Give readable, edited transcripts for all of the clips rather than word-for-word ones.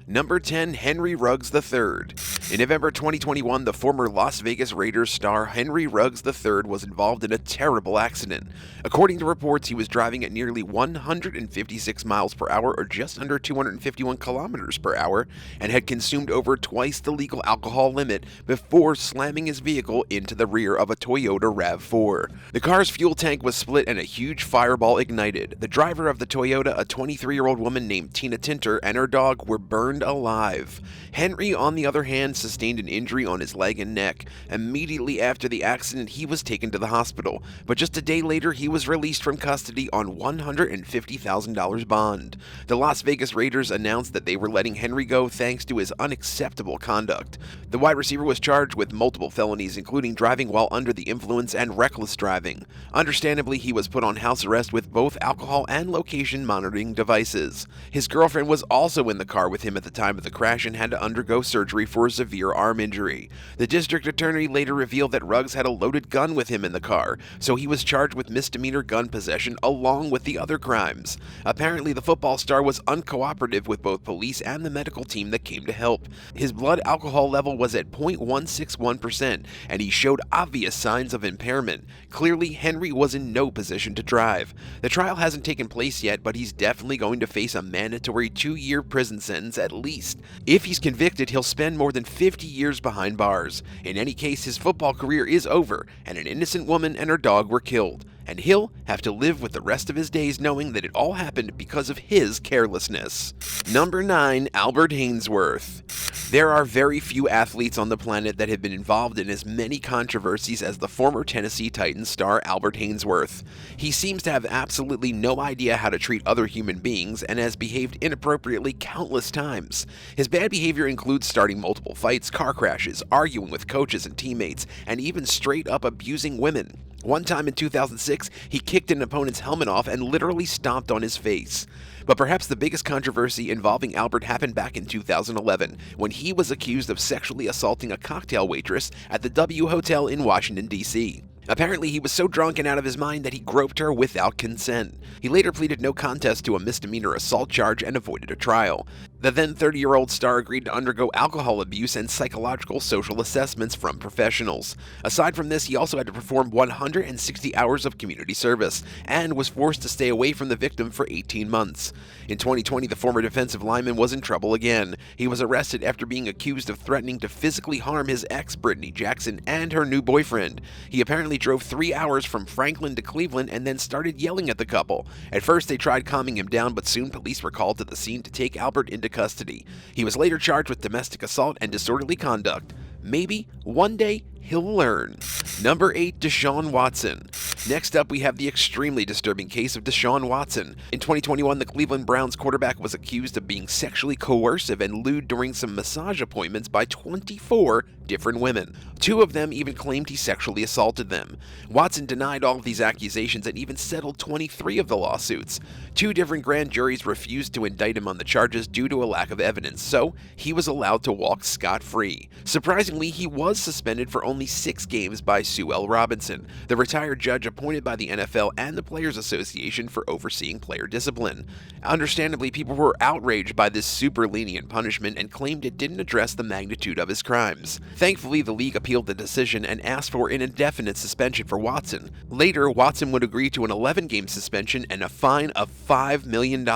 Number 10, Henry Ruggs III. In November 2021, the former Las Vegas Raiders star Henry Ruggs III was involved in a terrible accident. According to reports, he was driving at nearly 156 miles per hour, or just under 251 kilometers per hour, and had consumed over twice the legal alcohol limit before slamming his vehicle into the rear of a Toyota RAV4. The car's fuel tank was split and a huge fireball ignited. The driver of the Toyota, a 23-year-old woman named Tina Tinter, and her dog were burned alive. Henry, on the other hand, sustained an injury on his leg and neck. Immediately after the accident, he was taken to the hospital, but just a day later, he was released from custody on $150,000 bond. The Las Vegas Raiders announced that they were letting Henry go thanks to his unacceptable conduct. The wide receiver was charged with multiple felonies, including driving while under the influence and reckless driving. Understandably, he was put on house arrest with both alcohol and location monitoring devices. His girlfriend was also in the car with him at the time of the crash and had to undergo surgery for a severe arm injury. The district attorney later revealed that Ruggs had a loaded gun with him in the car, so he was charged with misdemeanor gun possession along with the other crimes. Apparently, the football star was uncooperative with both police and the medical team that came to help. His blood alcohol level was at 0.161%, and he showed obvious signs of impairment. Clearly, Henry was in no position to drive. The trial hasn't taken place yet, but he's definitely going to face a mandatory 2-year prison sentence at least. If he's convicted, he'll spend more than 50 years behind bars. In any case, his football career is over, and an innocent woman and her dog were killed. And he'll have to live with the rest of his days knowing that it all happened because of his carelessness. Number 9, Albert HAYNESWORTH. There are very few athletes on the planet that have been involved in as many controversies as the former Tennessee Titans star Albert HAYNESWORTH. He seems to have absolutely no idea how to treat other human beings and has behaved inappropriately countless times. His bad behavior includes starting multiple fights, car crashes, arguing with coaches and teammates, and even straight up abusing women. One time in 2006, he kicked an opponent's helmet off and literally stomped on his face. But perhaps the biggest controversy involving Albert happened back in 2011, when he was accused of sexually assaulting a cocktail waitress at the W Hotel in Washington, D.C. Apparently, he was so drunk and out of his mind that he groped her without consent. He later pleaded no contest to a misdemeanor assault charge and avoided a trial. The then 30-year-old star agreed to undergo alcohol abuse and psychological social assessments from professionals. Aside from this, he also had to perform 160 hours of community service and was forced to stay away from the victim for 18 months. In 2020, the former defensive lineman was in trouble again. He was arrested after being accused of threatening to physically harm his ex, Brittany Jackson, and her new boyfriend. He apparently drove 3 hours from Franklin to Cleveland and then started yelling at the couple. At first, they tried calming him down, but soon police were called to the scene to take Albert into custody. He was later charged with domestic assault and disorderly conduct. Maybe one day he'll learn. Number 8, DeShaun Watson. Next up, we have the extremely disturbing case of DeShaun Watson. In 2021, the Cleveland Browns quarterback was accused of being sexually coercive and lewd during some massage appointments by 24 different women. 2 of them even claimed he sexually assaulted them. Watson denied all of these accusations and even settled 23 of the lawsuits. 2 different grand juries refused to indict him on the charges due to a lack of evidence, so he was allowed to walk scot-free. Surprisingly, he was suspended for only 6 games by Sue L. Robinson, the retired judge appointed by the NFL and the Players Association for overseeing player discipline. Understandably, people were outraged by this super lenient punishment and claimed it didn't address the magnitude of his crimes. Thankfully, the league appealed the decision and asked for an indefinite suspension for Watson. Later, Watson would agree to an 11-game suspension and a fine of $5 million.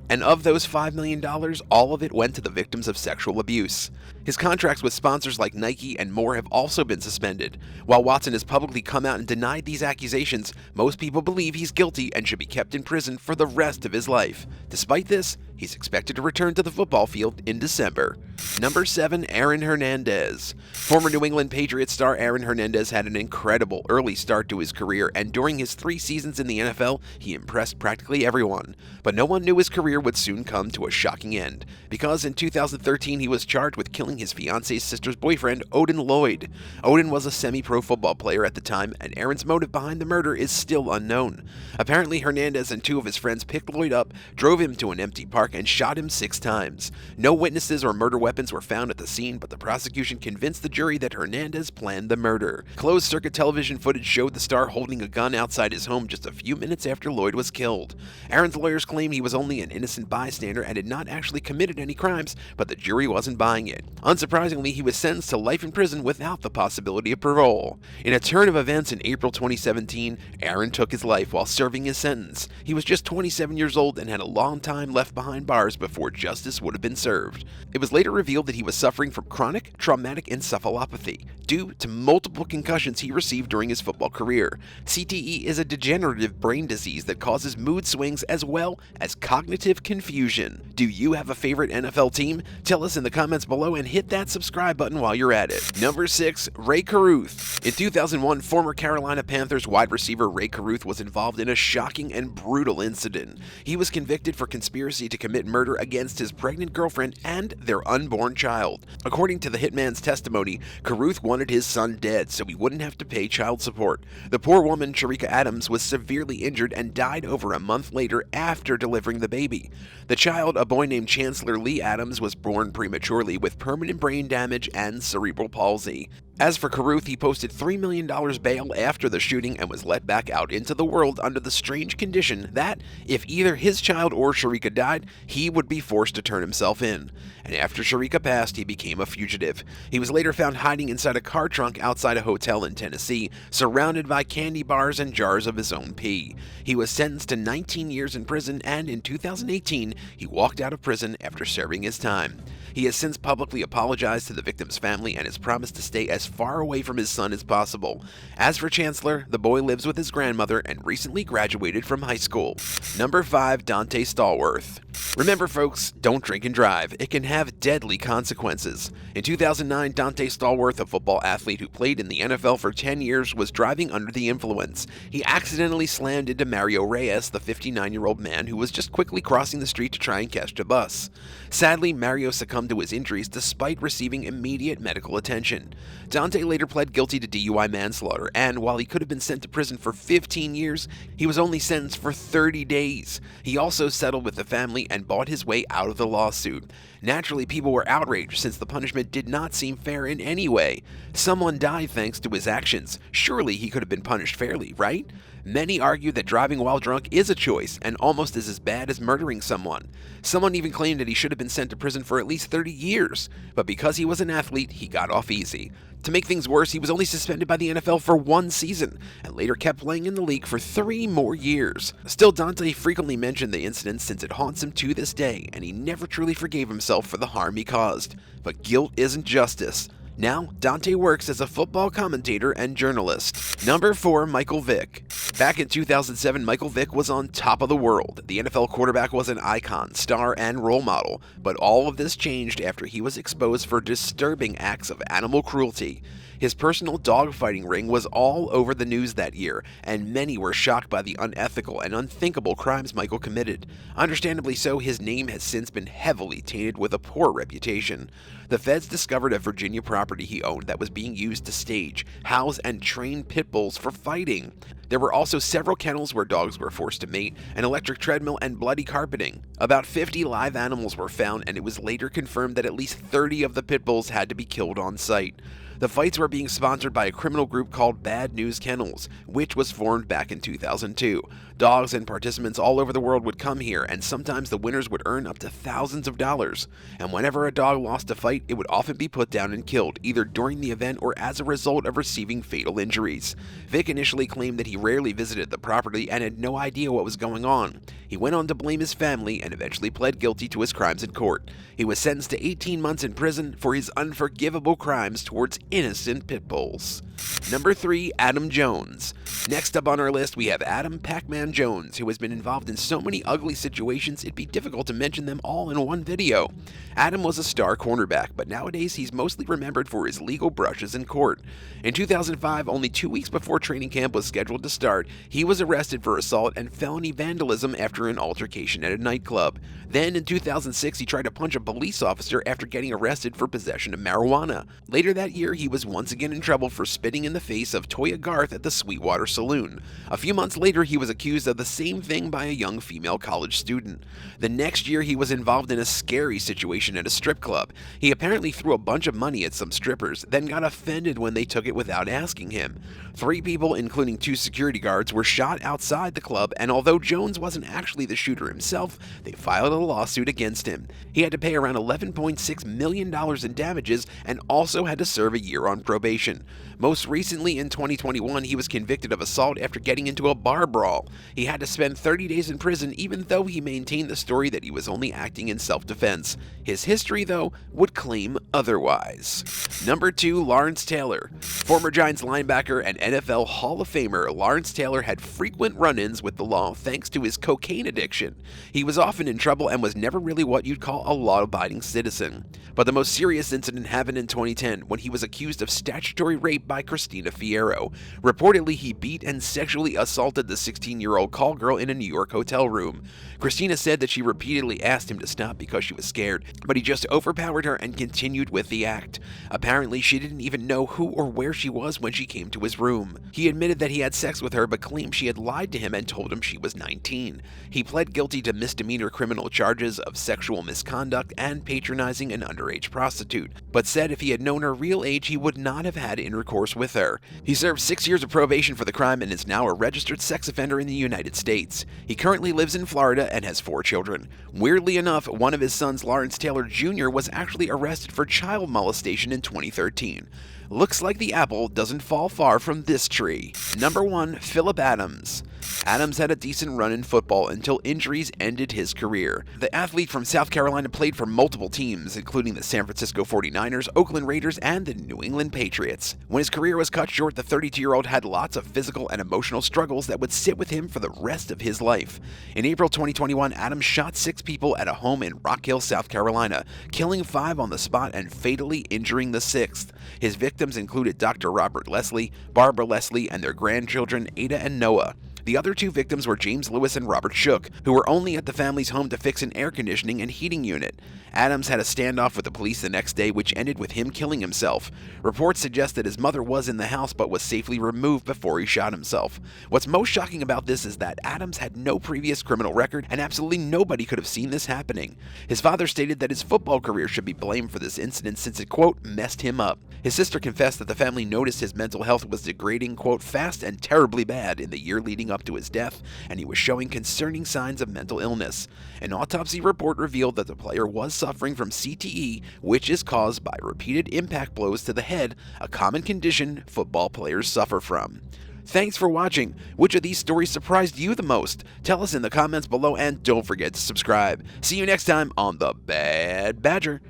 And of those $5 million, all of it went to the victims of sexual abuse. His contracts with sponsors like Nike and more have also been suspended. While Watson has publicly come out and denied these accusations, most people believe he's guilty and should be kept in prison for the rest of his life. Despite this, he's expected to return to the football field in December. Number 7, Aaron Hernandez. Former New England Patriots star Aaron Hernandez had an incredible early start to his career, and during his 3 seasons in the NFL, he impressed practically everyone. But no one knew his career would soon come to a shocking end, because in 2013 he was charged with killing his fiance's sister's boyfriend, Odin Lloyd. Odin was a semi-pro football player at the time, and Aaron's motive behind the murder is still unknown. Apparently, Hernandez and 2 of his friends picked Lloyd up, drove him to an empty parking park and shot him 6 times. No witnesses or murder weapons were found at the scene, but the prosecution convinced the jury that Hernandez planned the murder. Closed-circuit television footage showed the star holding a gun outside his home just a few minutes after Lloyd was killed. Aaron's lawyers claimed he was only an innocent bystander and had not actually committed any crimes, but the jury wasn't buying it. Unsurprisingly, he was sentenced to life in prison without the possibility of parole. In a turn of events in April 2017, Aaron took his life while serving his sentence. He was just 27 years old and had a long time left behind bars before justice would have been served. It was later revealed that he was suffering from chronic traumatic encephalopathy due to multiple concussions he received during his football career. CTE is a degenerative brain disease that causes mood swings as well as cognitive confusion. Do you have a favorite NFL team? Tell us in the comments below and hit that subscribe button while you're at it. Number 6. Ray Carruth. In 2001, former Carolina Panthers wide receiver Ray Carruth was involved in a shocking and brutal incident. He was convicted for conspiracy to commit murder against his pregnant girlfriend and their unborn child. According to the hitman's testimony, Carruth wanted his son dead so he wouldn't have to pay child support. The poor woman, Sharika Adams, was severely injured and died over a month later after delivering the baby. The child, a boy named Chancellor Lee Adams, was born prematurely with permanent brain damage and cerebral palsy. As for Carruth, he posted $3 million bail after the shooting and was let back out into the world under the strange condition that, if either his child or Sharika died, he would be forced to turn himself in. And after Sharika passed, he became a fugitive. He was later found hiding inside a car trunk outside a hotel in Tennessee, surrounded by candy bars and jars of his own pee. He was sentenced to 19 years in prison, and in 2018, he walked out of prison after serving his time. He has since publicly apologized to the victim's family and has promised to stay as far away from his son as possible. As for Chancellor, the boy lives with his grandmother and recently graduated from high school. Number 5. DONTE STALLWORTH. Remember folks, don't drink and drive. It can have deadly consequences. In 2009, DONTE STALLWORTH, a football athlete who played in the NFL for 10 years, was driving under the influence. He accidentally slammed into Mario Reyes, the 59-year-old man who was just quickly crossing the street to try and catch a bus. Sadly, Mario succumbed to his injuries despite receiving immediate medical attention. DONTE later pled guilty to DUI manslaughter, and while he could have been sent to prison for 15 years, he was only sentenced for 30 days. He also settled with the family and bought his way out of the lawsuit. Naturally, people were outraged since the punishment did not seem fair in any way. Someone died thanks to his actions. Surely he could have been punished fairly, right? Many argue that driving while drunk is a choice and almost is as bad as murdering someone. Someone even claimed that he should have been sent to prison for at least 30 years, but because he was an athlete, he got off easy. To make things worse, he was only suspended by the NFL for 1 season and later kept playing in the league for 3 more years. Still, DONTE frequently mentioned the incident since it haunts him to this day, and he never truly forgave himself for the harm he caused. But guilt isn't justice. Now, DONTE works as a football commentator and journalist. Number 4. Michael Vick. Back in 2007, Michael Vick was on top of the world. The NFL quarterback was an icon, star, and role model, but all of this changed after he was exposed for disturbing acts of animal cruelty. His personal dogfighting ring was all over the news that year, and many were shocked by the unethical and unthinkable crimes Michael committed. Understandably so, his name has since been heavily tainted with a poor reputation. The feds discovered a Virginia property he owned that was being used to stage, house, and train pit bulls for fighting. There were also several kennels where dogs were forced to mate, an electric treadmill, and bloody carpeting. About 50 live animals were found, and it was later confirmed that at least 30 of the pit bulls had to be killed on site. The fights were being sponsored by a criminal group called Bad News Kennels, which was formed back in 2002. Dogs and participants all over the world would come here, and sometimes the winners would earn up to thousands of dollars. And whenever a dog lost a fight, it would often be put down and killed, either during the event or as a result of receiving fatal injuries. Vick initially claimed that he rarely visited the property and had no idea what was going on. He went on to blame his family and eventually pled guilty to his crimes in court. He was sentenced to 18 months in prison for his unforgivable crimes towards innocent pit bulls. Number 3. Adam Jones. Next up on our list, we have Adam Pac-Man Jones, who has been involved in so many ugly situations it'd be difficult to mention them all in one video. Adam was a star cornerback, but nowadays he's mostly remembered for his legal brushes in court. In 2005, only 2 weeks before training camp was scheduled to start, he was arrested for assault and felony vandalism after an altercation at a nightclub. Then in 2006, he tried to punch a police officer after getting arrested for possession of marijuana. Later that year, he he was once again in trouble for spitting in the face of Toya Garth at the Sweetwater Saloon. A few months later, he was accused of the same thing by a young female college student. The next year, he was involved in a scary situation at a strip club. He apparently threw a bunch of money at some strippers, then got offended when they took it without asking him. 3 people, including 2 security guards, were shot outside the club, and although Jones wasn't actually the shooter himself, they filed a lawsuit against him. He had to pay around $11.6 million in damages and also had to serve a year on probation. Most recently, in 2021, he was convicted of assault after getting into a bar brawl. He had to spend 30 days in prison, even though he maintained the story that he was only acting in self-defense. His history, though, would claim otherwise. Number 2, Lawrence Taylor. Former Giants linebacker and NFL Hall of Famer Lawrence Taylor had frequent run-ins with the law thanks to his cocaine addiction. He was often in trouble and was never really what you'd call a law-abiding citizen. But the most serious incident happened in 2010 when he was accused of statutory rape by Christina Fierro. Reportedly, he beat and sexually assaulted the 16-year-old call girl in a New York hotel room. Christina said that she repeatedly asked him to stop because she was scared, but he just overpowered her and continued with the act. Apparently, she didn't even know who or where she was when she came to his room. He admitted that he had sex with her but claimed she had lied to him and told him she was 19. He pled guilty to misdemeanor criminal charges of sexual misconduct and patronizing an underage prostitute, but said if he had known her real age, he would not have had intercourse with her. He served 6 years of probation for the crime and is now a registered sex offender in the United States. He currently lives in Florida and has 4 children. Weirdly enough, one of his sons, Lawrence Taylor Jr., was actually arrested for child molestation in 2013. Looks like the apple doesn't fall far from this tree. Number 1, PHILLIP Adams. Adams had a decent run in football until injuries ended his career. The athlete from South Carolina played for multiple teams, including the San Francisco 49ers, Oakland Raiders, and the New England Patriots. When his career was cut short, the 32-year-old had lots of physical and emotional struggles that would sit with him for the rest of his life. In April 2021, Adams shot 6 people at a home in Rock Hill, South Carolina, killing 5 on the spot and fatally injuring the 6th. His victims included Dr. Robert Leslie, Barbara Leslie, and their grandchildren Ada and Noah. The other 2 victims were James Lewis and Robert Shook, who were only at the family's home to fix an air conditioning and heating unit. Adams had a standoff with the police the next day, which ended with him killing himself. Reports suggest that his mother was in the house but was safely removed before he shot himself. What's most shocking about this is that Adams had no previous criminal record and absolutely nobody could have seen this happening. His father stated that his football career should be blamed for this incident since it, quote, messed him up. His sister confessed that the family noticed his mental health was degrading, quote, fast and terribly bad in the year leading up to his death, and he was showing concerning signs of mental illness. An autopsy report revealed that the player was suffering from CTE, which is caused by repeated impact blows to the head, a common condition football players suffer from. Thanks for watching. Which of these stories surprised you the most? Tell us in the comments below and don't forget to subscribe. See you next time on The Bad Badger.